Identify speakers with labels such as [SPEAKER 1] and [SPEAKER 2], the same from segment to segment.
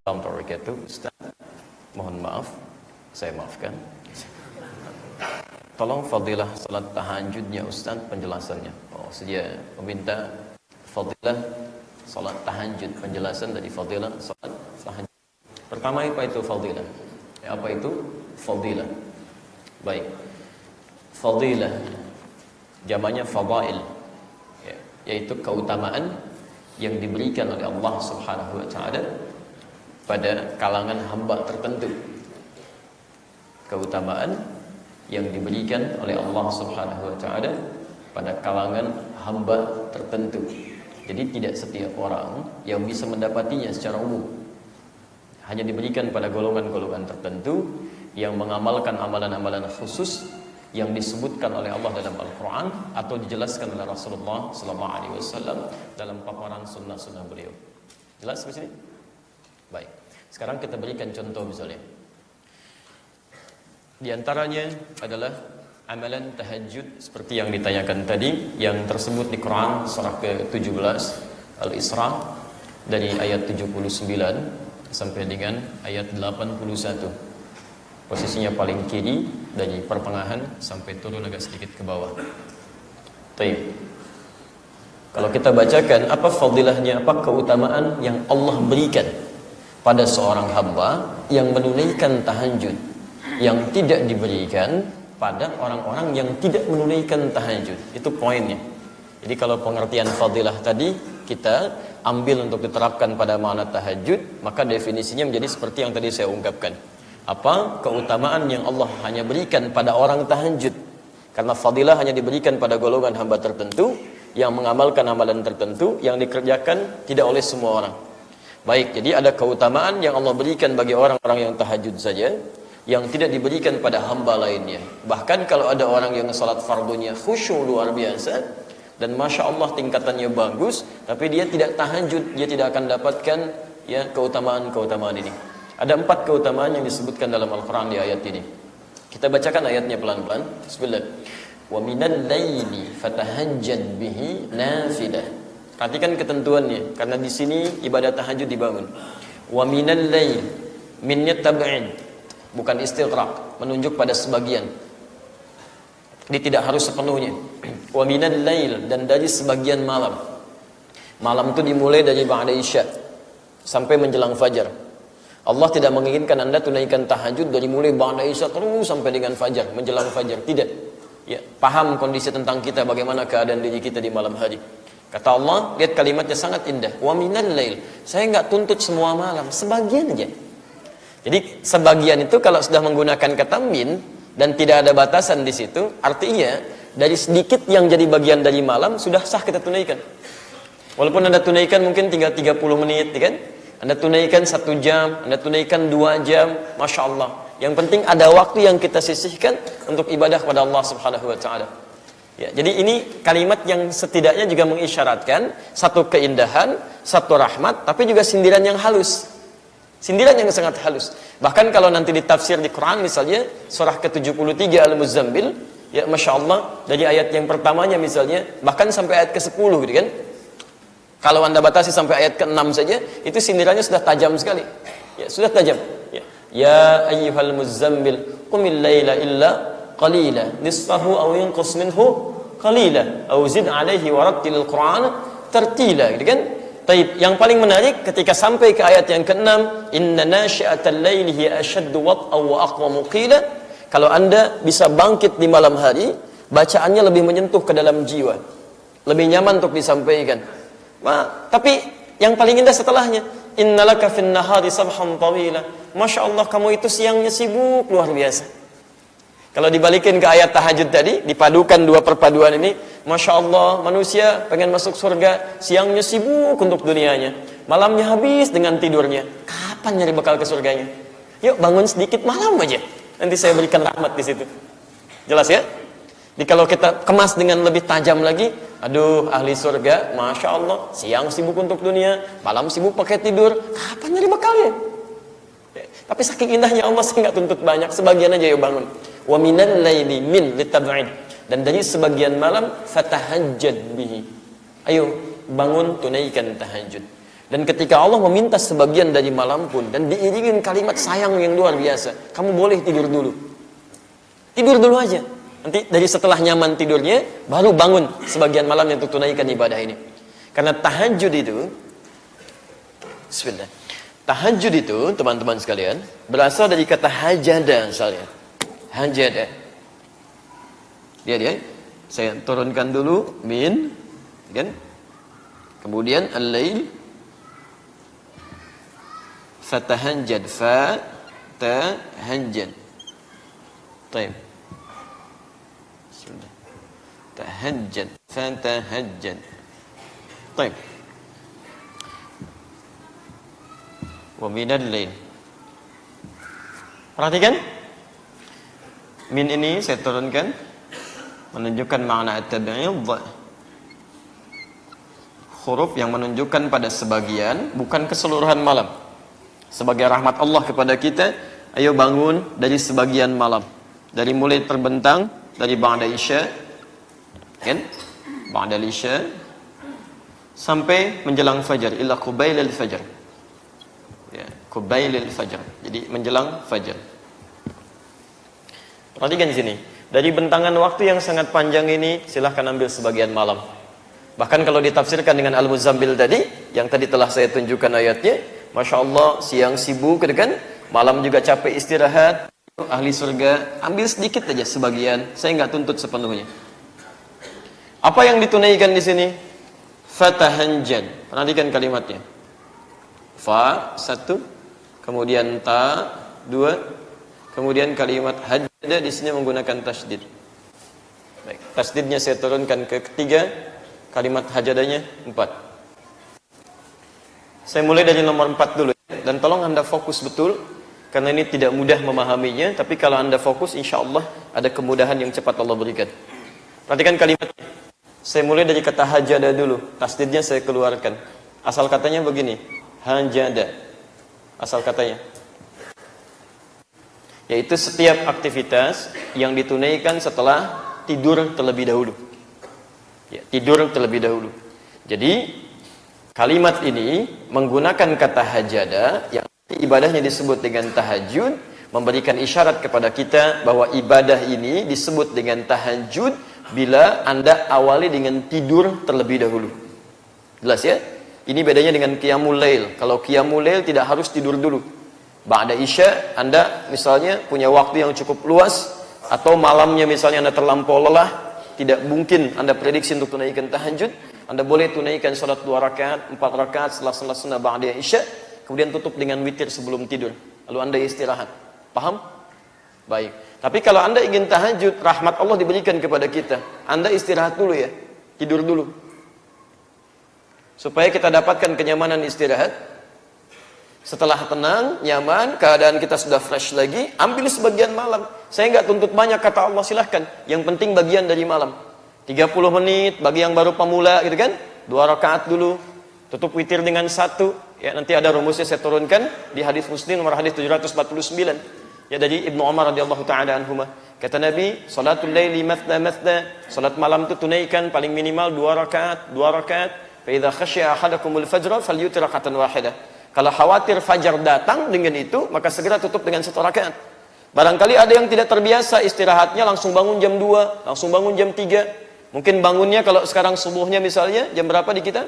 [SPEAKER 1] warahmatullahi wabarakatuh. Ustaz, mohon maaf, saya maafkan. Tolong fadilah salat tahajudnya Ustaz penjelasannya. Oh, sedia meminta fadilah salat tahajud, penjelasan dari fadilah salat tahajud. Pertama, apa itu fadilah? Apa itu fadilah? Baik. Fadilah jamaknya fadail, yaitu keutamaan yang diberikan oleh Allah Subhanahu wa taala pada kalangan hamba tertentu. Keutamaan yang diberikan oleh Allah Subhanahu wa taala pada kalangan hamba tertentu. Jadi tidak setiap orang yang bisa mendapatinya secara umum. Hanya diberikan pada golongan-golongan tertentu yang mengamalkan amalan-amalan khusus yang disebutkan oleh Allah dalam Al-Quran atau dijelaskan oleh Rasulullah SAW dalam paparan sunnah-sunnah beliau. Jelas di sini? Baik. Sekarang kita berikan contoh misalnya. Di antaranya adalah amalan tahajud seperti yang ditanyakan tadi, yang tersebut di Quran surah ke-17 Al-Isra dari ayat 79 sampai dengan ayat 81. Posisinya paling kiri dari pertengahan sampai turun agak sedikit ke bawah. Baik. Kalau kita bacakan apa fadilahnya, apa keutamaan yang Allah berikan pada seorang hamba yang menunaikan tahajud, yang tidak diberikan pada orang-orang yang tidak menunaikan tahajud. Itu poinnya. Jadi kalau pengertian fadilah tadi kita ambil untuk diterapkan pada makna tahajud, maka definisinya menjadi seperti yang tadi saya ungkapkan. Apa keutamaan yang Allah hanya berikan pada orang tahajud? Karena fadilah hanya diberikan pada golongan hamba tertentu yang mengamalkan amalan tertentu yang dikerjakan tidak oleh semua orang. Baik, jadi ada keutamaan yang Allah berikan bagi orang-orang yang tahajud saja, yang tidak diberikan pada hamba lainnya. Bahkan kalau ada orang yang salat fardunya khusyuk luar biasa dan masya Allah tingkatannya bagus, tapi dia tidak tahajud, dia tidak akan dapatkan ya keutamaan-keutamaan ini. Ada 4 keutamaan yang disebutkan dalam Al-Quran di ayat ini. Kita bacakan ayatnya pelan-pelan. Bismillah. Wa minal laili fatahajjad bihi nafilah. Perhatikan ketentuannya, karena di sini ibadah tahajud dibangun. Wa minal lail, minnya tab'id, bukan istighraq, menunjuk pada sebagian. Ini tidak harus sepenuhnya. Wa minal lail, dan dari sebagian malam. Malam itu dimulai dari ba'da isya sampai menjelang fajar. Allah tidak menginginkan Anda tunaikan tahajud dari mulai ba'da isya terus sampai dengan fajar, menjelang fajar. Tidak. Ya, paham kondisi tentang kita, bagaimana keadaan diri kita di malam hari. Kata Allah, lihat kalimatnya sangat indah. Wa minal lail. Saya enggak tuntut semua malam, sebagian aja. Jadi sebagian itu kalau sudah menggunakan kata min dan tidak ada batasan di situ, artinya dari sedikit yang jadi bagian dari malam sudah sah kita tunaikan. Walaupun Anda tunaikan mungkin tinggal 30 menit, kan? Anda tunaikan 1 jam, Anda tunaikan 2 jam, Masya Allah. Yang penting ada waktu yang kita sisihkan untuk ibadah kepada Allah Subhanahu wa ta'ala. Ya, jadi ini kalimat yang setidaknya juga mengisyaratkan satu keindahan, satu rahmat, tapi juga sindiran yang halus. Sindiran yang sangat halus. Bahkan kalau nanti ditafsir di Quran misalnya, surah ke-73 Al-Muzammil, ya Masya Allah, dari ayat yang pertamanya misalnya, bahkan sampai ayat ke-10 gitu kan. Kalau Anda batasi sampai ayat ke-6 saja, itu sindirannya sudah tajam sekali. Ya, sudah tajam. Ya ayyuhal muzammil, qumil laila illa qalila, nisfahu aw yunqus minhu qalila, aw zid alaihi warattilil qur'ana tartila. Gitu kan? Taib, yang paling menarik ketika sampai ke ayat yang ke-6, inna nasyi'atal laili hiya ashaddu wat'aw wa aqwamu qila. Kalau Anda bisa bangkit di malam hari, bacaannya lebih menyentuh ke dalam jiwa. Lebih nyaman untuk disampaikan. Tapi yang paling indah setelahnya, innalaka fin nahari sabhan tawila. Masya Allah, kamu itu siangnya sibuk luar biasa. Kalau dibalikin ke ayat tahajud tadi, dipadukan dua perpaduan ini, Masya Allah, manusia pengen masuk surga, siangnya sibuk untuk dunianya, malamnya habis dengan tidurnya. Kapan nyari bekal ke surganya? Yuk bangun sedikit malam aja, nanti saya berikan rahmat di situ. Jelas ya? Jadi kalau kita kemas dengan lebih tajam lagi, aduh ahli surga, Masya Allah, siang sibuk untuk dunia, malam sibuk pakai tidur, kapan nyari bekalnya? Tapi saking indahnya Allah, saya nggak tuntut banyak, sebagian aja yuk bangun. Wa minal laili min litab'id, dan dari sebagian malam fatahajjad bihi. Ayo bangun tunaikan tahajud. Dan ketika Allah meminta sebagian dari malam pun, dan diiringin kalimat sayang yang luar biasa, kamu boleh tidur dulu. Tidur dulu aja. Nanti dari setelah nyaman tidurnya, baru bangun sebagian malam yang tunaikan ibadah ini. Karena tahajud itu, bismillah. Tahajud itu, teman-teman sekalian, berasal dari kata hajada misalnya. Hajada. Dia. Saya turunkan dulu min, kan? Kemudian al-lail, fatahajjad, fatahajjad. Baik. Sudah. Tahajjad, fatahajjad. Baik. Wa minal lail. Perhatikan. Min ini saya turunkan menunjukkan makna at-tab'id. Huruf yang menunjukkan pada sebagian, bukan keseluruhan malam. Sebagai rahmat Allah kepada kita, ayo bangun dari sebagian malam. Dari mulai terbentang, dari ba'da isya, kan? Ba'da isya, sampai menjelang fajar, ila qubailil fajar. Ya, qubailil fajar. Jadi menjelang fajar. Perhatikan di sini. Dari bentangan waktu yang sangat panjang ini, silahkan ambil sebagian malam. Bahkan kalau ditafsirkan dengan Al-Muzammil tadi, yang tadi telah saya tunjukkan ayatnya, Masya Allah, siang sibuk kan, malam juga capek istirahat, ahli surga, ambil sedikit aja sebagian, saya nggak tuntut sepenuhnya. Apa yang ditunaikan di sini? Fatahajjad. Perhatikan kalimatnya. Fa, satu, kemudian ta, dua, kemudian kalimat hajjada di sini menggunakan tasydid. Baik, tasydidnya saya turunkan ke ketiga, kalimat hajadanya 4. Saya mulai dari nomor 4 dulu ya. Dan tolong Anda fokus betul, karena ini tidak mudah memahaminya, tapi kalau Anda fokus, insya Allah ada kemudahan yang cepat Allah berikan. Perhatikan kalimatnya. Saya mulai dari kata hajada dulu, tasdidnya saya keluarkan. Asal katanya begini, hajada. Asal katanya, yaitu setiap aktivitas yang ditunaikan setelah tidur terlebih dahulu. Ya, tidur terlebih dahulu. Jadi kalimat ini menggunakan kata hajada yang ibadahnya disebut dengan tahajud, memberikan isyarat kepada kita bahwa ibadah ini disebut dengan tahajud bila Anda awali dengan tidur terlebih dahulu. Jelas ya? Ini bedanya dengan qiyamul lail. Kalau qiyamul lail tidak harus tidur dulu. Ba'da isya Anda misalnya punya waktu yang cukup luas, atau malamnya misalnya Anda terlampau lelah, tidak mungkin Anda prediksi untuk tunaikan tahajud, Anda boleh tunaikan salat 2 rakaat, 4 rakaat setelah salat sunnah ba'da isya, kemudian tutup dengan witir sebelum tidur. Lalu Anda istirahat. Paham? Baik. Tapi kalau Anda ingin tahajud, rahmat Allah diberikan kepada kita. Anda istirahat dulu ya. Tidur dulu. Supaya kita dapatkan kenyamanan istirahat. Setelah tenang, nyaman, keadaan kita sudah fresh lagi, ambil sebagian malam. Saya nggak tuntut banyak, kata Allah, silahkan. Yang penting bagian dari malam. 30 menit bagi yang baru pemula gitu kan, 2 rakaat dulu, tutup witir dengan 1 ya. Nanti ada rumusnya saya turunkan di hadis Muslim nomor hadis 749 ya, dari Ibnu Umar radhiyallahu taala anhuma. Kata Nabi, salatul laili mathna mathna, salat malam itu tunaikan paling minimal 2 rakaat, 2 rakaat. Fa idza khashiya ahadakumul fajr falyutir rakatan wahidah. Kalau khawatir fajar datang dengan itu, maka segera tutup dengan 1 rakaat. Barangkali ada yang tidak terbiasa istirahatnya langsung bangun jam 2, langsung bangun jam 3. Mungkin bangunnya kalau sekarang subuhnya misalnya jam berapa di kita?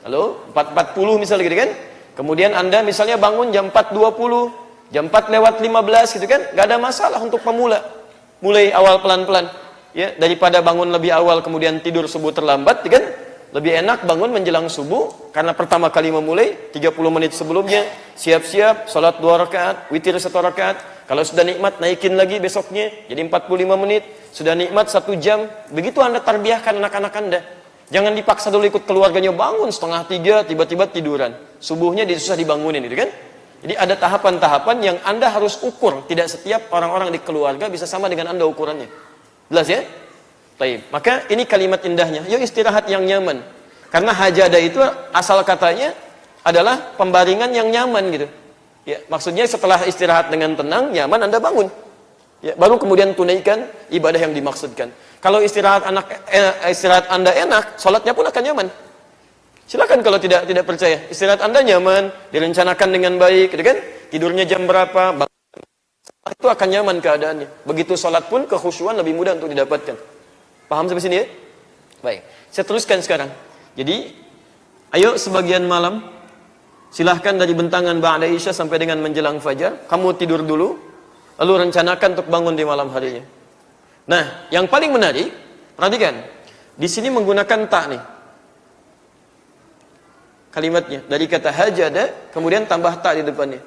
[SPEAKER 1] Halo? 4.40 misalnya gitu kan? Kemudian Anda misalnya bangun jam 4.20, jam 4 lewat 15 gitu kan? Gak ada masalah untuk pemula. Mulai awal pelan-pelan. Ya, daripada bangun lebih awal kemudian tidur subuh terlambat, kan? Lebih enak bangun menjelang subuh, karena pertama kali memulai 30 menit sebelumnya siap-siap salat 2 rakaat, witir 1 rakaat. Kalau sudah nikmat naikin lagi besoknya jadi 45 menit, sudah nikmat 1 jam. Begitu Anda tarbiyahkan anak-anak Anda. Jangan dipaksa dulu ikut keluarganya bangun 2:30 tiba-tiba tiduran. Subuhnya susah dibangunin gitu kan? Jadi ada tahapan-tahapan yang Anda harus ukur. Tidak setiap orang-orang di keluarga bisa sama dengan Anda ukurannya. Jelas ya? Baik, maka ini kalimat indahnya. Yuk istirahat yang nyaman. Karena hajada itu asal katanya adalah pembaringan yang nyaman gitu. Ya, maksudnya setelah istirahat dengan tenang, nyaman, Anda bangun. Ya, baru kemudian tunaikan ibadah yang dimaksudkan. Kalau istirahat Anda enak, salatnya pun akan nyaman. Silakan kalau tidak percaya. Istirahat Anda nyaman, direncanakan dengan baik, gitu kan? Tidurnya jam berapa? Itu akan nyaman keadaannya. Begitu sholat pun kekhusyuan lebih mudah untuk didapatkan. Paham sampai sini ya? Baik. Saya teruskan sekarang. Jadi, ayo sebagian malam, silahkan dari bentangan ba'da isya sampai dengan menjelang fajar, kamu tidur dulu, lalu rencanakan untuk bangun di malam harinya. Nah, yang paling menarik, perhatikan, di sini menggunakan ta nih. Kalimatnya, dari kata hajada, kemudian tambah ta di depannya.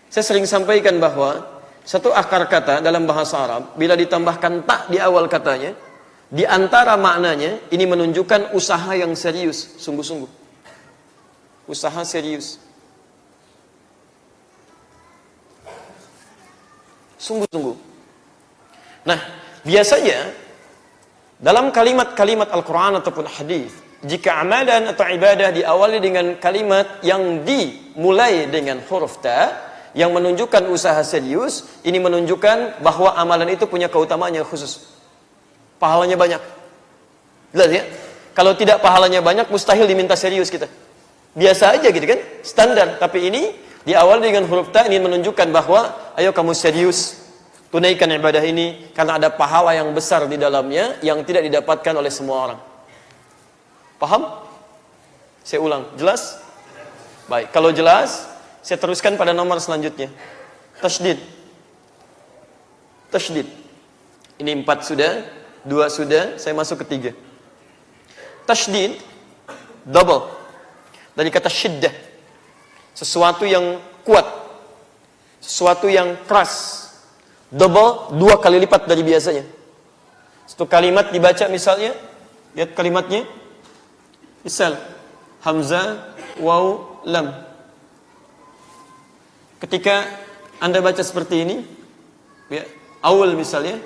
[SPEAKER 1] Saya sering sampaikan bahwa satu akar kata dalam bahasa Arab, bila ditambahkan ta di awal katanya, di antara maknanya, ini menunjukkan usaha yang serius, sungguh-sungguh. Usaha serius. Sungguh-sungguh. Nah, biasanya, dalam kalimat-kalimat Al-Quran ataupun hadis, jika amalan atau ibadah diawali dengan kalimat yang dimulai dengan huruf ta, yang menunjukkan usaha serius, ini menunjukkan bahwa amalan itu punya keutamaan yang khusus. Pahalanya banyak. Jelas ya? Kalau tidak pahalanya banyak, mustahil diminta serius kita. Biasa aja gitu kan? Standar. Tapi ini diawali dengan huruf ta, ini menunjukkan bahwa ayo kamu serius, tunaikan ibadah ini, karena ada pahala yang besar di dalamnya yang tidak didapatkan oleh semua orang. Paham? Saya ulang. Jelas? Baik. Kalau jelas, saya teruskan pada nomor selanjutnya. Tasydid. Tasydid. Ini 4 sudah, 2 sudah, saya masuk ke 3. Tasydid, double. Dari kata syiddah. Sesuatu yang kuat. Sesuatu yang keras. Double, 2 kali lipat dari biasanya. Satu kalimat dibaca misalnya, lihat kalimatnya. Misal, hamzah, waw, lam. Ketika Anda baca seperti ini, ya, awal misalnya,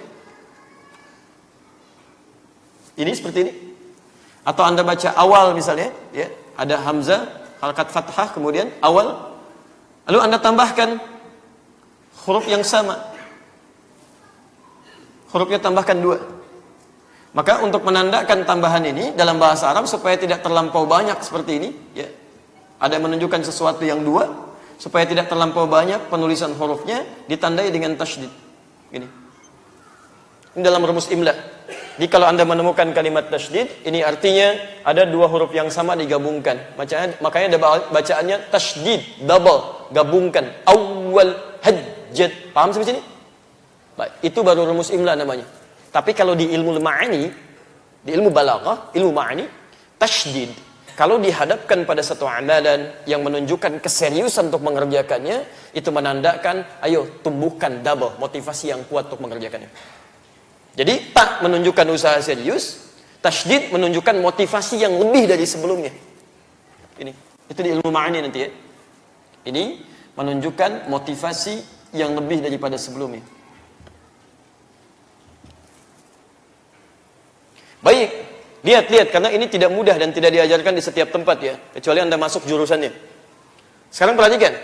[SPEAKER 1] ini seperti ini. Atau Anda baca awal misalnya, ya, ada hamzah, harakat fathah, kemudian awal. Lalu Anda tambahkan huruf yang sama. Hurufnya tambahkan 2. Maka untuk menandakan tambahan ini dalam bahasa Arab supaya tidak terlampau banyak seperti ini, ya, ada menunjukkan sesuatu yang 2, supaya tidak terlampau banyak penulisan hurufnya, ditandai dengan tasydid. Ini dalam rumus imla. Jadi kalau Anda menemukan kalimat tasydid, ini artinya ada 2 huruf yang sama digabungkan. Makanya ada bacaannya tasydid, double, gabungkan. Awal hajjat. Paham sampai sini? Baik, itu baru rumus imla namanya. Tapi kalau di ilmu ma'ani, di ilmu balaghah, ilmu ma'ani, tasydid, kalau dihadapkan pada satu amalan yang menunjukkan keseriusan untuk mengerjakannya, itu menandakan, ayo tumbuhkan double, motivasi yang kuat untuk mengerjakannya. Jadi, ta menunjukkan usaha serius, tasydid menunjukkan motivasi yang lebih dari sebelumnya. Ini, itu di ilmu ma'ani nanti ya. Ini menunjukkan motivasi yang lebih daripada sebelumnya. Baik, lihat, karena ini tidak mudah dan tidak diajarkan di setiap tempat ya, kecuali Anda masuk jurusannya. Sekarang perhatikan,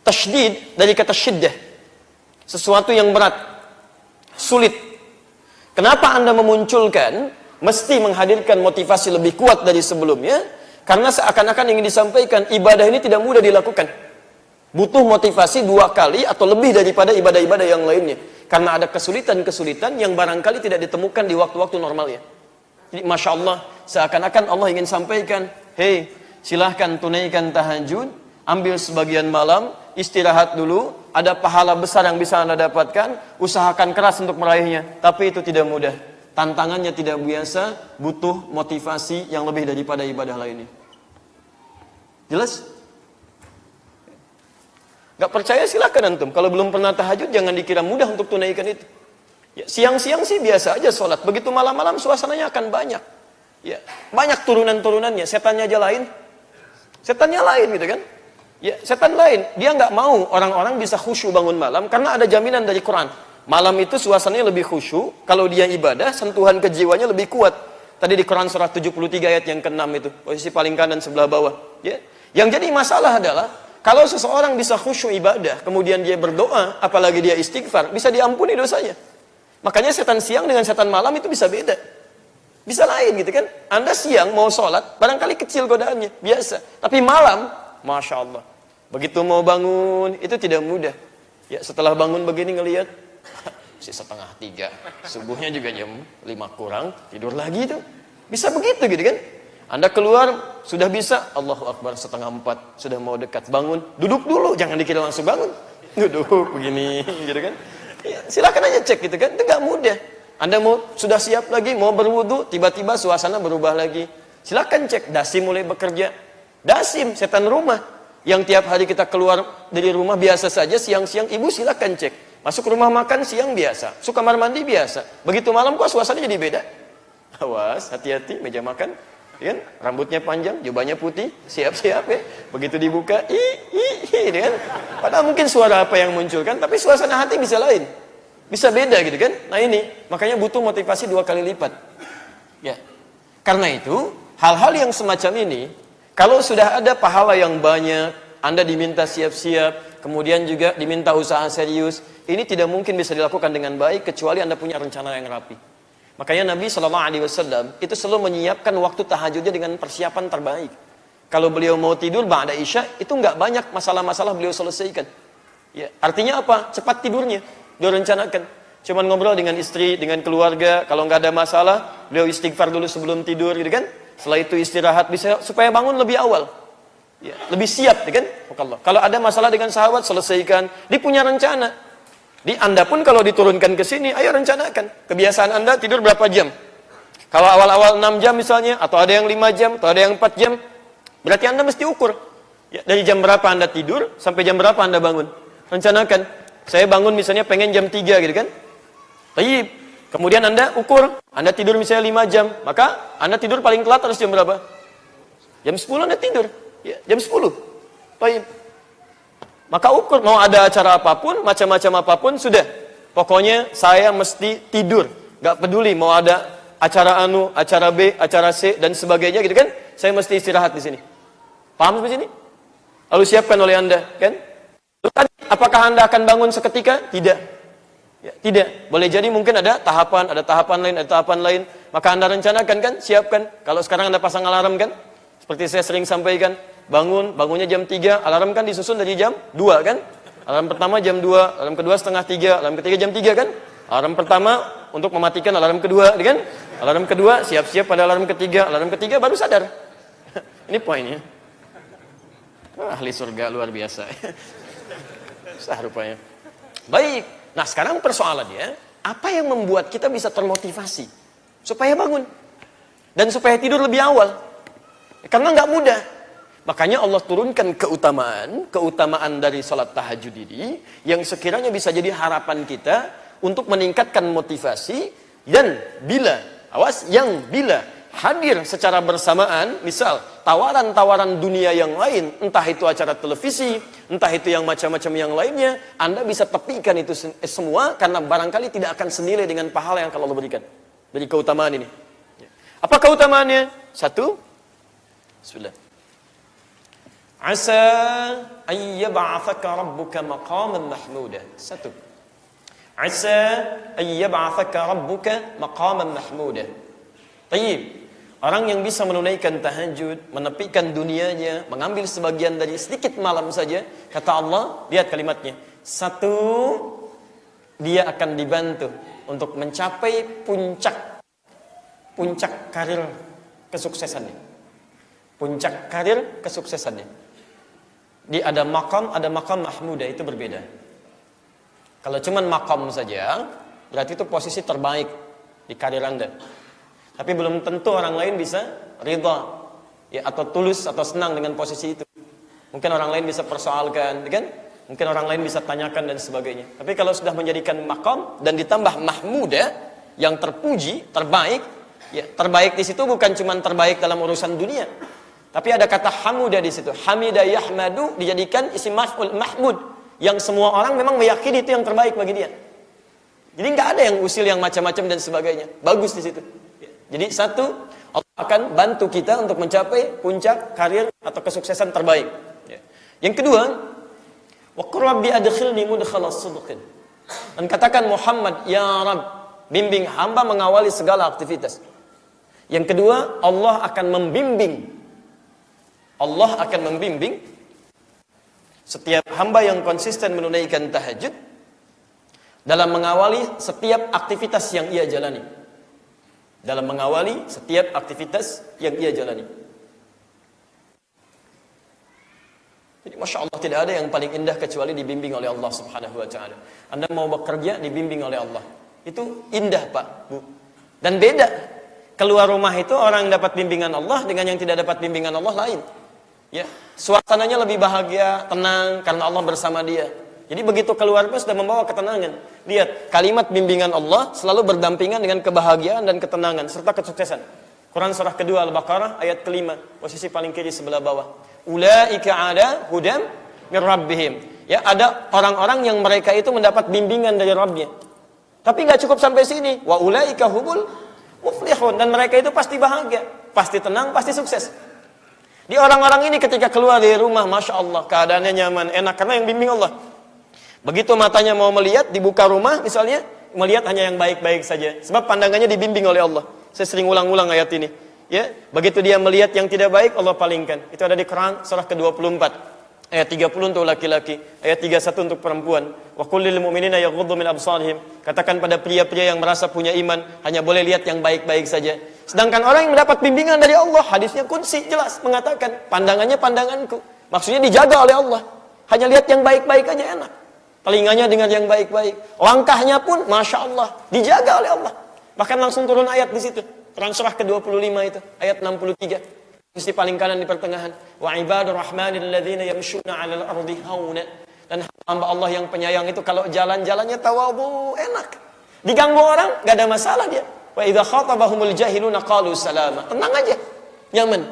[SPEAKER 1] tasydid dari kata syiddah, sesuatu yang berat, sulit. Kenapa Anda memunculkan, mesti menghadirkan motivasi lebih kuat dari sebelumnya? Karena seakan-akan ingin disampaikan, ibadah ini tidak mudah dilakukan. Butuh motivasi 2 kali atau lebih daripada ibadah-ibadah yang lainnya. Karena ada kesulitan-kesulitan yang barangkali tidak ditemukan di waktu-waktu normalnya. Jadi Masya Allah, seakan-akan Allah ingin sampaikan, hei, silahkan tunaikan tahajud, ambil sebagian malam, istirahat dulu, ada pahala besar yang bisa Anda dapatkan, usahakan keras untuk meraihnya. Tapi itu tidak mudah. Tantangannya tidak biasa, butuh motivasi yang lebih daripada ibadah lainnya. Jelas? Gak percaya silahkan antum. Kalau belum pernah tahajud, jangan dikira mudah untuk tunaikan itu. Ya, siang-siang sih biasa aja sholat. Begitu malam-malam suasananya akan banyak. Ya, banyak turunan-turunannya. Setannya aja lain. Setannya lain gitu kan. Ya, setan lain. Dia nggak mau orang-orang bisa khusyuk bangun malam karena ada jaminan dari Quran. Malam itu suasananya lebih khusyuk. Kalau dia ibadah, sentuhan kejiwanya lebih kuat. Tadi di Quran surat 73 ayat yang ke-6 itu. Posisi paling kanan sebelah bawah. Ya. Yang jadi masalah adalah kalau seseorang bisa khusyuk ibadah, kemudian dia berdoa, apalagi dia istighfar, bisa diampuni dosanya. Makanya setan siang dengan setan malam itu bisa beda. Bisa lain gitu kan. Anda siang mau sholat, barangkali kecil godaannya, biasa. Tapi malam, Masya Allah. Begitu mau bangun, itu tidak mudah. Ya, setelah bangun begini ngelihat, masih 2:30. Subuhnya juga jam 5 kurang, tidur lagi tuh. Bisa begitu gitu kan. Anda keluar, sudah bisa, Allahu Akbar 3:30, sudah mau dekat, bangun, duduk dulu, jangan dikira langsung bangun. Duduk begini, gitu kan. Ya, silakan aja cek gitu kan, itu gak mudah. Anda mau sudah siap lagi, mau berwudu, tiba-tiba suasana berubah lagi. Silakan cek, Dasim mulai bekerja. Dasim, setan rumah. Yang tiap hari kita keluar dari rumah biasa saja, siang-siang, ibu silakan cek. Masuk rumah makan siang biasa, masuk kamar mandi biasa. Begitu malam kok suasananya jadi beda. Awas, hati-hati meja makan. Kan? Rambutnya panjang, jubahnya putih, siap-siap ya. Begitu dibuka, kan? Padahal mungkin suara apa yang muncul kan, tapi suasana hati bisa lain, bisa beda gitu kan. Nah ini, makanya butuh motivasi 2 kali lipat. Ya, karena itu hal-hal yang semacam ini, kalau sudah ada pahala yang banyak, Anda diminta siap-siap, kemudian juga diminta usaha serius, ini tidak mungkin bisa dilakukan dengan baik kecuali Anda punya rencana yang rapi. Makanya Nabi SAW itu selalu menyiapkan waktu tahajudnya dengan persiapan terbaik. Kalau beliau mau tidur ba'da isya, itu nggak banyak masalah-masalah beliau selesaikan. Ya, artinya apa? Cepat tidurnya. Dia rencanakan. Cuman ngobrol dengan istri, dengan keluarga. Kalau nggak ada masalah, beliau istighfar dulu sebelum tidur, gitu kan? Setelah itu istirahat bisa supaya bangun lebih awal. Ya, lebih siap, gitu kan? Kalau ada masalah dengan sahabat, selesaikan. Dia punya rencana. Di Anda pun kalau diturunkan ke sini, ayo rencanakan. Kebiasaan Anda tidur berapa jam? Kalau awal-awal 6 jam misalnya, atau ada yang 5 jam, atau ada yang 4 jam, berarti Anda mesti ukur. Ya, dari jam berapa Anda tidur, sampai jam berapa Anda bangun. Rencanakan. Saya bangun misalnya pengen jam 3 gitu kan. Baik. Kemudian Anda ukur, Anda tidur misalnya 5 jam, maka Anda tidur paling telat harus jam berapa? Jam 10 Anda tidur. Ya, jam 10. Baik. Maka ukur, mau ada acara apapun, macam-macam apapun, sudah. Pokoknya saya mesti tidur. Gak peduli mau ada acara anu, acara B, acara C, dan sebagainya gitu kan. Saya mesti istirahat di sini. Paham sampai sini? Lalu siapkan oleh Anda, kan? Lalu, apakah Anda akan bangun seketika? Tidak. Ya, tidak. Boleh jadi mungkin ada tahapan lain. Maka Anda rencanakan kan, siapkan. Kalau sekarang Anda pasang alarm kan, seperti saya sering sampaikan, bangunnya jam 3, alarm kan disusun dari jam 2 kan? Alarm pertama jam 2, alarm kedua setengah 3, alarm ketiga jam 3 kan? Alarm pertama untuk mematikan alarm kedua, kan? Alarm kedua siap-siap pada alarm ketiga baru sadar. Ini poinnya. Ahli surga luar biasa. Sah rupanya. Baik. Nah sekarang persoalannya, apa yang membuat kita bisa termotivasi supaya bangun dan supaya tidur lebih awal? Karena nggak mudah. Makanya Allah turunkan keutamaan dari salat tahajud ini yang sekiranya bisa jadi harapan kita untuk meningkatkan motivasi dan bila hadir secara bersamaan, misal tawaran-tawaran dunia yang lain, entah itu acara televisi, entah itu yang macam-macam yang lainnya, Anda bisa tepikan itu semua karena barangkali tidak akan senilai dengan pahala yang Allah berikan dari keutamaan ini. Apa keutamaannya? 1, bismillah. Asa an yab'athaka rabbuka maqaman mahmuda. 1. Asa an yab'athaka rabbuka maqaman mahmuda. Tayyib. Orang yang bisa menunaikan tahajud, menepikan dunianya, mengambil sebagian dari sedikit malam saja, kata Allah, lihat kalimatnya. 1, dia akan dibantu untuk mencapai puncak karir kesuksesannya. Puncak karir kesuksesannya. Ada makam mahmuda, itu berbeda. Kalau cuman makam saja, berarti itu posisi terbaik di karir Anda. Tapi belum tentu orang lain bisa ridha, ya, atau tulus atau senang dengan posisi itu. Mungkin orang lain bisa persoalkan, kan? Mungkin orang lain bisa tanyakan dan sebagainya. Tapi kalau sudah menjadikan makam dan ditambah mahmuda, yang terpuji, terbaik, ya, terbaik di situ bukan cuman terbaik dalam urusan dunia. Tapi ada kata hamuda di situ. Hamida yahmadu dijadikan isim maf'ul mahmud, yang semua orang memang meyakini itu yang terbaik bagi dia. Jadi nggak ada yang usil yang macam-macam dan sebagainya. Bagus di situ. Jadi 1, Allah akan bantu kita untuk mencapai puncak karir atau kesuksesan terbaik. Yang kedua, wa qur rabbi adkhilni mudkhala sidqin. Dan katakan Muhammad, ya Rabb, bimbing hamba mengawali segala aktivitas. Yang kedua, Allah akan membimbing. Allah akan membimbing setiap hamba yang konsisten menunaikan tahajud dalam mengawali setiap aktivitas yang ia jalani. Dalam mengawali setiap aktivitas yang ia jalani. Jadi Masya Allah, tidak ada yang paling indah kecuali dibimbing oleh Allah subhanahu wa ta'ala. Anda mau bekerja, dibimbing oleh Allah. Itu indah Pak, Bu. Dan beda. Keluar rumah itu orang dapat bimbingan Allah dengan yang tidak dapat bimbingan Allah lain. Ya, suasananya lebih bahagia, tenang, karena Allah bersama dia. Jadi begitu keluar pun sudah membawa ketenangan. Lihat, kalimat bimbingan Allah selalu berdampingan dengan kebahagiaan dan ketenangan, serta kesuksesan. Quran surah kedua Al-Baqarah, ayat kelima, posisi paling kiri sebelah bawah. Ulaika ala hudam min rabbihim. Ya, ada orang-orang yang mereka itu mendapat bimbingan dari Rabbnya. Tapi nggak cukup sampai sini. Wa ulaika humul muflihun, dan mereka itu pasti bahagia, pasti tenang, pasti sukses. Di orang-orang ini ketika keluar dari rumah, Masya Allah, keadaannya nyaman, enak, karena yang bimbing Allah. Begitu matanya mau melihat, dibuka rumah misalnya, melihat hanya yang baik-baik saja. Sebab pandangannya dibimbing oleh Allah. Saya sering ulang-ulang ayat ini. Ya, begitu dia melihat yang tidak baik, Allah palingkan. Itu ada di Quran surah ke-24. Ayat 30 untuk laki-laki, ayat 31 untuk perempuan. Wa qul lil mu'minina yaghuddu min absarihim. Katakan pada pria-pria yang merasa punya iman, hanya boleh lihat yang baik-baik saja. Sedangkan orang yang mendapat bimbingan dari Allah, hadisnya qudsi jelas mengatakan, pandangannya pandanganku. Maksudnya dijaga oleh Allah. Hanya lihat yang baik-baik aja enak. Telinganya dengar yang baik-baik. Langkahnya pun Masya Allah, dijaga oleh Allah. Bahkan langsung turun ayat di situ. Quran surah ke-25 itu, ayat 63. Sisi paling kanan di pertengahan. Wa ibadur rahmanil ladzina yamshuna 'alal ardi hauna. Dan hamba Allah yang penyayang itu kalau jalan-jalannya tawadhu, enak. Diganggu orang enggak ada masalah dia. Wa idza khatabahumul jahiluna qalu salama. Tenang aja. Nyaman.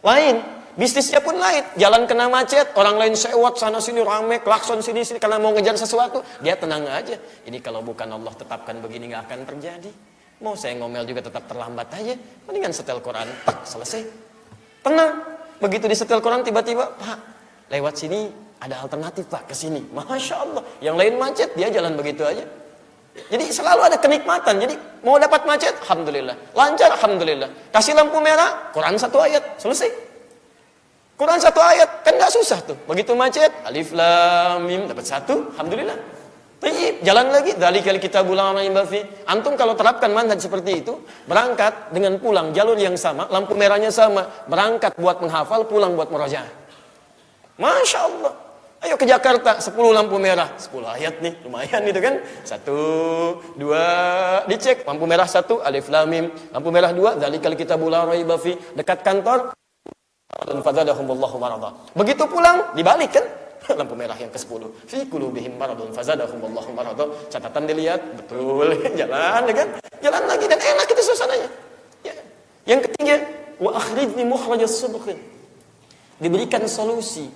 [SPEAKER 1] Lain, bisnisnya pun lain. Jalan kena macet, orang lain sewot sana sini rame, klakson sini sini karena mau ngejar sesuatu, dia tenang aja. Ini kalau bukan Allah tetapkan begini enggak akan terjadi. Mau saya ngomel juga tetap terlambat aja. Mendingan setel Quran, tak selesai. Tenang. Begitu disetel Quran tiba-tiba, Pak, lewat sini ada alternatif Pak, ke sini. Masya Allah. Yang lain macet, dia jalan begitu aja. Jadi selalu ada kenikmatan. Jadi mau dapat macet, alhamdulillah. Lancar, alhamdulillah. Kasih lampu merah, Quran satu ayat, selesai. Quran satu ayat, kan gak susah tuh. Begitu macet, alif lam mim, dapat satu, alhamdulillah. Tayyib, jalan lagi, dzalikal kitabul la raiba fi. Antum kalau terapkan manhaj seperti itu, berangkat dengan pulang jalur yang sama, lampu merahnya sama, berangkat buat menghafal, pulang buat murajaah. Masya Allah. Ayo ke Jakarta, 10 lampu merah, 10 ayat nih, lumayan gitu kan. 1, 2, dicek, lampu merah 1, alif lam mim, lampu merah 2, dzalikal kitabul la raiba fi. Dekat kantor, dan fazadahumullahu marada. Begitu pulang, dibalik kan? Lampu merah yang ke-10. Fi qulubihim maradun fazadahumullahu marada. Catatan dilihat, betul. Jalan ya kan? Jalan lagi dan enak itu suasananya. Ya. Yang ketiga, wa akhrijni mukhrajas subqin. Diberikan solusi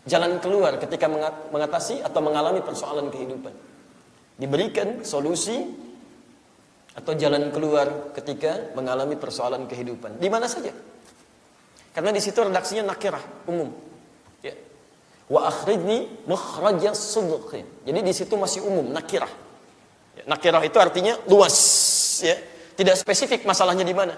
[SPEAKER 1] jalan keluar ketika mengatasi atau mengalami persoalan kehidupan. Diberikan solusi atau jalan keluar ketika mengalami persoalan kehidupan. Di mana saja. Karena di situ redaksinya nakirah, umum. Ya. Wa akhrijni mukhrajas sidqin. Jadi di situ masih umum, nakirah. Ya, nakirah itu artinya luas, ya. Tidak spesifik masalahnya di mana.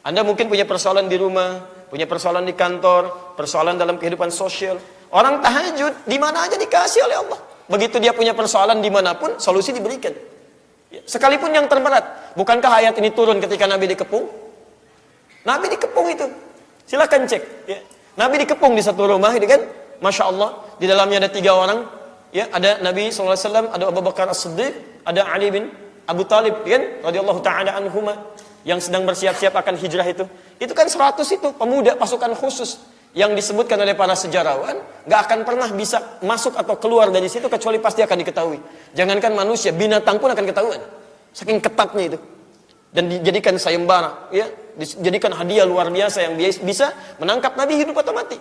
[SPEAKER 1] Anda mungkin punya persoalan di rumah, punya persoalan di kantor, persoalan dalam kehidupan sosial. Orang tahajud di mana aja dikasih oleh Allah. Begitu dia punya persoalan dimanapun, solusi diberikan. Ya, sekalipun yang terberat. Bukankah ayat ini turun ketika Nabi dikepung? Nabi dikepung itu. Silakan cek. Ya. Nabi dikepung di satu rumah, gitu kan? Masya Allah, di dalamnya ada 3 orang. Ya, ada Nabi SAW, ada Abu Bakar As-Siddiq, ada Ali bin Abu Talib, kan? Radhiyallahu ta'ala anhuma, yang sedang bersiap-siap akan hijrah itu. Itu kan 100 itu, pemuda pasukan khusus. Yang disebutkan oleh para sejarawan, gak akan pernah bisa masuk atau keluar dari situ, kecuali pasti akan diketahui. Jangankan manusia, binatang pun akan ketahuan. Saking ketatnya itu. Dan dijadikan sayembara, ya, dijadikan hadiah luar biasa yang bisa menangkap Nabi hidup atau mati.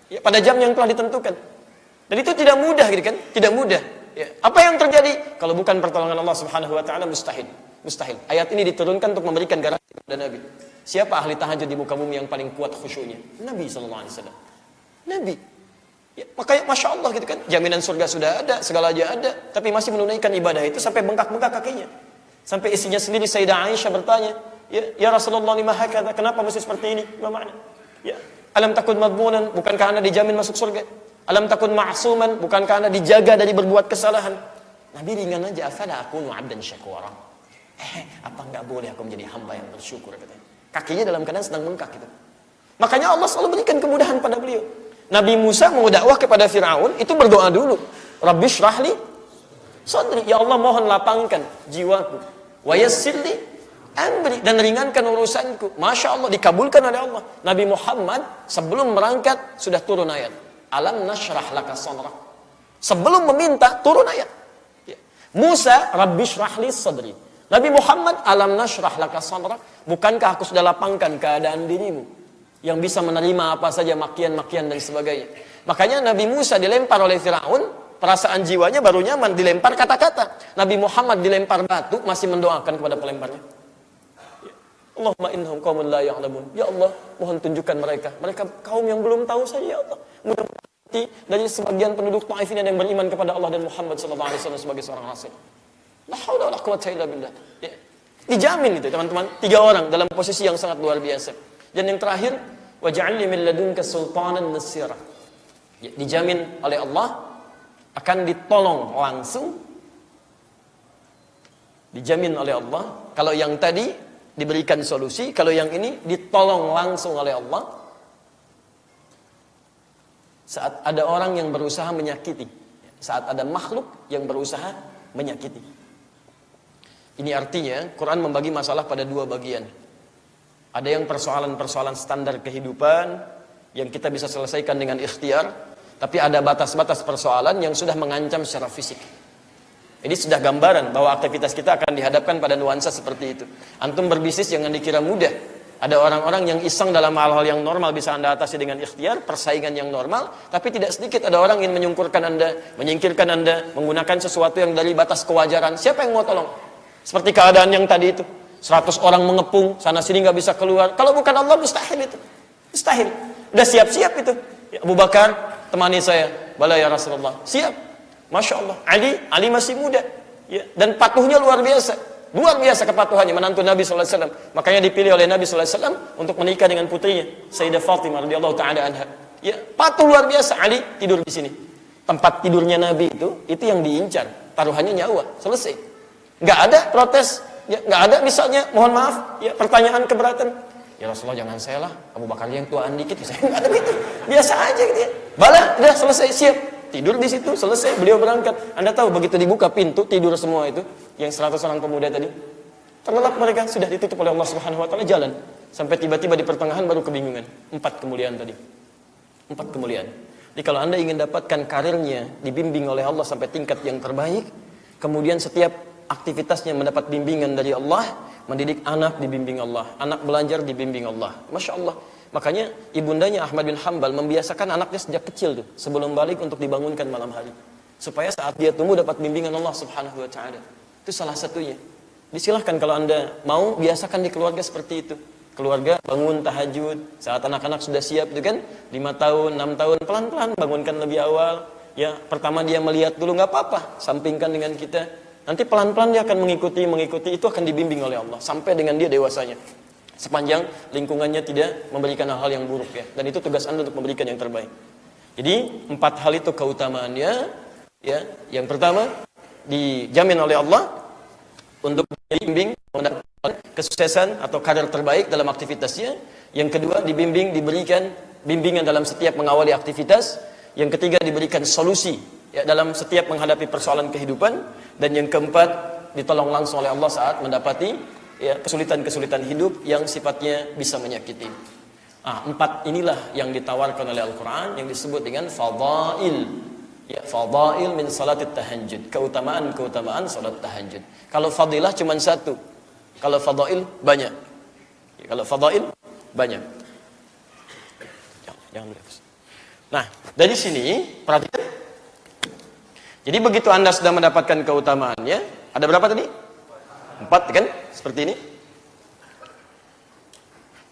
[SPEAKER 1] Ya, pada jam yang telah ditentukan. Dan itu tidak mudah gitu kan? Tidak mudah. Ya. Apa yang terjadi? Kalau bukan pertolongan Allah Subhanahu wa taala, mustahil. Mustahil. Ayat ini diturunkan untuk memberikan garansi kepada Nabi. Siapa ahli tahajud di muka bumi yang paling kuat khusyuknya? Nabi sallallahu alaihi wasallam. Nabi. Ya, makanya Masya Allah gitu kan. Jaminan surga sudah ada, segala aja ada, tapi masih menunaikan ibadah itu sampai bengkak-bengkak kakinya. Sampai istrinya sendiri Sayyidah Aisyah bertanya, Ya Rasulullah, lima hakadha, kenapa mesti seperti ini? Apa makna? Ya, alam takun madmunan, bukankah Anda dijamin masuk surga? Alam takun ma'suman, bukankah Anda dijaga dari berbuat kesalahan? Nabi ringan aja, afala akunu 'abdan syakura. Apa enggak boleh aku menjadi hamba yang bersyukur, katanya. Kakinya dalam keadaan sedang bengkak gitu. Makanya Allah selalu berikan kemudahan pada beliau. Nabi Musa mau dakwah kepada Firaun, itu berdoa dulu. Rabbi syrahli sadri, ya Allah mohon lapangkan jiwaku. Wa yassirli amri, dan ringankan urusanku. Masya Allah, dikabulkan oleh Allah. Nabi Muhammad sebelum berangkat sudah turun ayat. Alam nashrah laka sadrak. Sebelum meminta turun ayat. Ya. Musa, Rabbi syrahli sadri. Nabi Muhammad, alam nashrah laka sadrak. Bukankah aku sudah lapangkan keadaan dirimu yang bisa menerima apa saja makian-makian dan sebagainya. Makanya Nabi Musa dilempar oleh Firaun, perasaan jiwanya baru nyaman, dilempar kata-kata. Nabi Muhammad dilempar batu, masih mendoakan kepada pelemparnya. Allahumma innahum qaumun la ya'lamun. Ya Allah, mohon tunjukkan mereka kaum yang belum tahu saja, ya Allah. Mudah-mudahan dari sebagian penduduk Taif ini ada yang beriman kepada Allah dan Muhammad sallallahu alaihi wasallam sebagai seorang rasul. La haula wala quwwata illa billah. Ya. Dijamin itu, teman-teman, 3 orang dalam posisi yang sangat luar biasa. Dan yang terakhir, waj'alni min ladunka sultanan nasira. Ya, dijamin oleh Allah akan ditolong langsung. Dijamin oleh Allah. Kalau yang tadi diberikan solusi, kalau yang ini ditolong langsung oleh Allah. Saat ada orang yang berusaha menyakiti, saat ada makhluk yang berusaha menyakiti. Ini artinya Quran membagi masalah pada 2 bagian. Ada yang persoalan-persoalan standar kehidupan yang kita bisa selesaikan dengan ikhtiar, tapi ada batas-batas persoalan yang sudah mengancam secara fisik. Ini sudah gambaran bahwa aktivitas kita akan dihadapkan pada nuansa seperti itu. Antum berbisnis jangan dikira mudah. Ada orang-orang yang iseng dalam hal-hal yang normal bisa Anda atasi dengan ikhtiar, persaingan yang normal, tapi tidak sedikit ada orang yang menyungkurkan Anda, menyingkirkan Anda, menggunakan sesuatu yang dari batas kewajaran. Siapa yang mau tolong? Seperti keadaan yang tadi itu. 100 orang mengepung, sana sini nggak bisa keluar. Kalau bukan Allah, mustahil itu. Mustahil. Udah siap-siap itu. Ya, Abu Bakar, temani saya. Bala ya Rasulullah. Siap. Masya Allah. Ali masih muda. Ya. Dan patuhnya luar biasa. Luar biasa kepatuhannya, menantu Nabi SAW. Makanya dipilih oleh Nabi SAW untuk menikah dengan putrinya, Sayyidah Fatimah radhiyallahu ta'ala anha. Ya, patuh luar biasa. Ali tidur di sini. Tempat tidurnya Nabi itu yang diincar. Taruhannya nyawa. Selesai. Nggak ada protes. Ya, nggak ada misalnya, mohon maaf, ya pertanyaan keberatan. Ya Rasulullah jangan saya lah, Abu Bakar yang tuaan dikit, saya nggak ada gitu. Biasa aja gitu ya. Bala, udah selesai, siap. Tidur di situ, selesai, beliau berangkat. Anda tahu begitu dibuka pintu, tidur semua itu, yang 100 orang pemuda tadi. Terlelap mereka, sudah ditutup oleh Allah Subhanahu wa taala, jalan. Sampai tiba-tiba di pertengahan baru kebingungan. 4 kemuliaan tadi. 4 kemuliaan. Jadi kalau Anda ingin dapatkan karirnya dibimbing oleh Allah sampai tingkat yang terbaik, kemudian setiap aktivitasnya mendapat bimbingan dari Allah, mendidik anak dibimbing Allah, anak belajar dibimbing Allah. Masya Allah. Makanya ibundanya Ahmad bin Hanbal membiasakan anaknya sejak kecil tuh, sebelum balik untuk dibangunkan malam hari, supaya saat dia tumbuh dapat bimbingan Allah Subhanahu wa taala. Itu salah satunya. Disilahkan kalau Anda mau, biasakan di keluarga seperti itu. Keluarga bangun tahajud, saat anak-anak sudah siap itu kan, 5 tahun, 6 tahun, pelan-pelan bangunkan lebih awal. Ya, pertama dia melihat dulu, nggak apa-apa, sampingkan dengan kita. Nanti pelan-pelan dia akan mengikuti, itu akan dibimbing oleh Allah sampai dengan dia dewasanya. Sepanjang lingkungannya tidak memberikan hal-hal yang buruk ya. Dan itu tugas Anda untuk memberikan yang terbaik. Jadi 4 hal itu keutamaannya ya. Yang pertama dijamin oleh Allah untuk dibimbing mendapatkan kesuksesan atau karir terbaik dalam aktivitasnya. Yang kedua dibimbing, diberikan bimbingan dalam setiap mengawali aktivitas. Yang ketiga diberikan solusi ya, dalam setiap menghadapi persoalan kehidupan. Dan yang keempat ditolong langsung oleh Allah saat mendapati ya, kesulitan-kesulitan hidup yang sifatnya bisa menyakiti. 4 inilah yang ditawarkan oleh Al-Quran yang disebut dengan fadail. Ya, fadail min salatit tahajud. Keutamaan salat tahajud. Kalau fadilah cuma 1. Kalau fadail banyak. Ya, kalau fadail banyak. Jangan dihapus. Nah, dari sini perhatikan. Jadi begitu Anda sudah mendapatkan keutamaannya, ada berapa tadi? 4 kan? Seperti ini.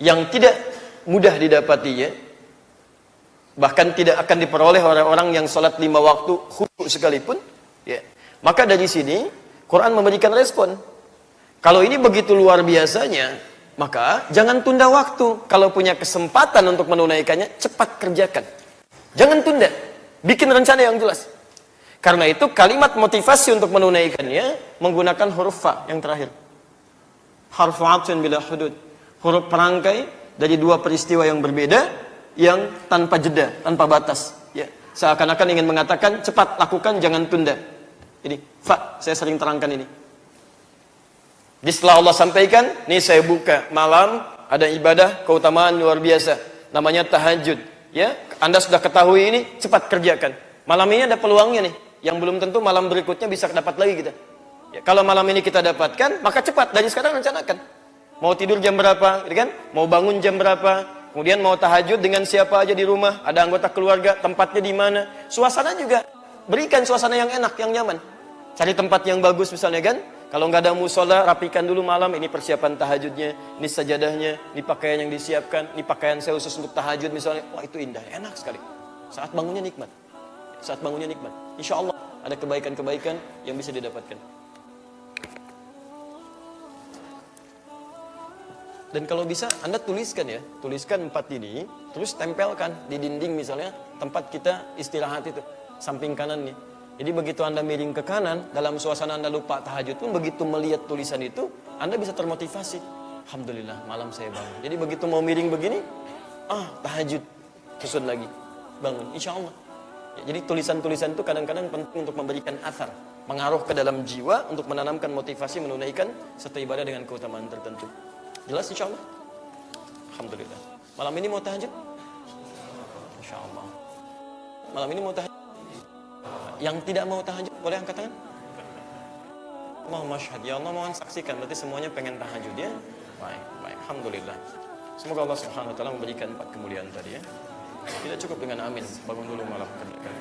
[SPEAKER 1] Yang tidak mudah didapatinya, bahkan tidak akan diperoleh orang-orang yang sholat 5 waktu khusyuk sekalipun, ya. Maka dari sini Quran memberikan respon. Kalau ini begitu luar biasanya, Maka jangan tunda waktu. Kalau punya kesempatan untuk menunaikannya, cepat kerjakan. Jangan tunda. Bikin rencana yang jelas. Karena itu kalimat motivasi untuk menunaikannya menggunakan huruf fa yang terakhir. Harfu 'atfin bila hudud. Huruf perangkai dari dua peristiwa yang berbeda yang tanpa jeda, tanpa batas. Ya, seakan-akan ingin mengatakan cepat lakukan, jangan tunda. Ini fa, saya sering terangkan ini. Jadi setelah Allah sampaikan, nih saya buka malam ada ibadah keutamaan luar biasa, namanya tahajud. Ya, Anda sudah ketahui ini, cepat kerjakan. Malam ini ada peluangnya nih, yang belum tentu malam berikutnya bisa dapat lagi kita. Ya, kalau malam ini kita dapatkan, maka cepat dari sekarang rencanakan. Mau tidur jam berapa, gitu kan? Mau bangun jam berapa? Kemudian mau tahajud dengan siapa aja di rumah? Ada anggota keluarga, tempatnya di mana? Suasana juga, berikan suasana yang enak, yang nyaman. Cari tempat yang bagus misalnya kan? Kalau nggak ada musola, rapikan dulu malam. Ini persiapan tahajudnya, ini sajadahnya, ini pakaian yang disiapkan, ini pakaian saya khusus untuk tahajud misalnya. Wah itu indah, enak sekali. Saat bangunnya nikmat. Saat bangunnya nikmat. Insya Allah ada kebaikan-kebaikan yang bisa didapatkan. Dan kalau bisa Anda tuliskan ya, tuliskan 4 ini, terus tempelkan di dinding misalnya tempat kita istirahat itu, samping kanan nih. Jadi begitu Anda miring ke kanan, dalam suasana Anda lupa tahajud pun, begitu melihat tulisan itu, Anda bisa termotivasi. Alhamdulillah, malam saya bangun. Jadi begitu mau miring begini, tahajud, susun lagi, bangun, insya Allah. Ya, jadi tulisan-tulisan itu kadang-kadang penting untuk memberikan athar, mengaruh ke dalam jiwa untuk menanamkan motivasi menunaikan satu ibadah dengan keutamaan tertentu. Jelas insya Allah? Alhamdulillah. Malam ini mau tahajud? Insya Allah. Malam ini mau tahajud? Yang tidak mau tahajud boleh angkat tangan? Allahumma syahad. Ya Allah, mohon saksikan. Berarti semuanya pengen tahajud ya? Baik, baik. Alhamdulillah. Semoga Allah Subhanahu wa taala memberikan 4 kemuliaan tadi ya. Tidak cukup dengan amin. Bangun dulu malam kerjakan.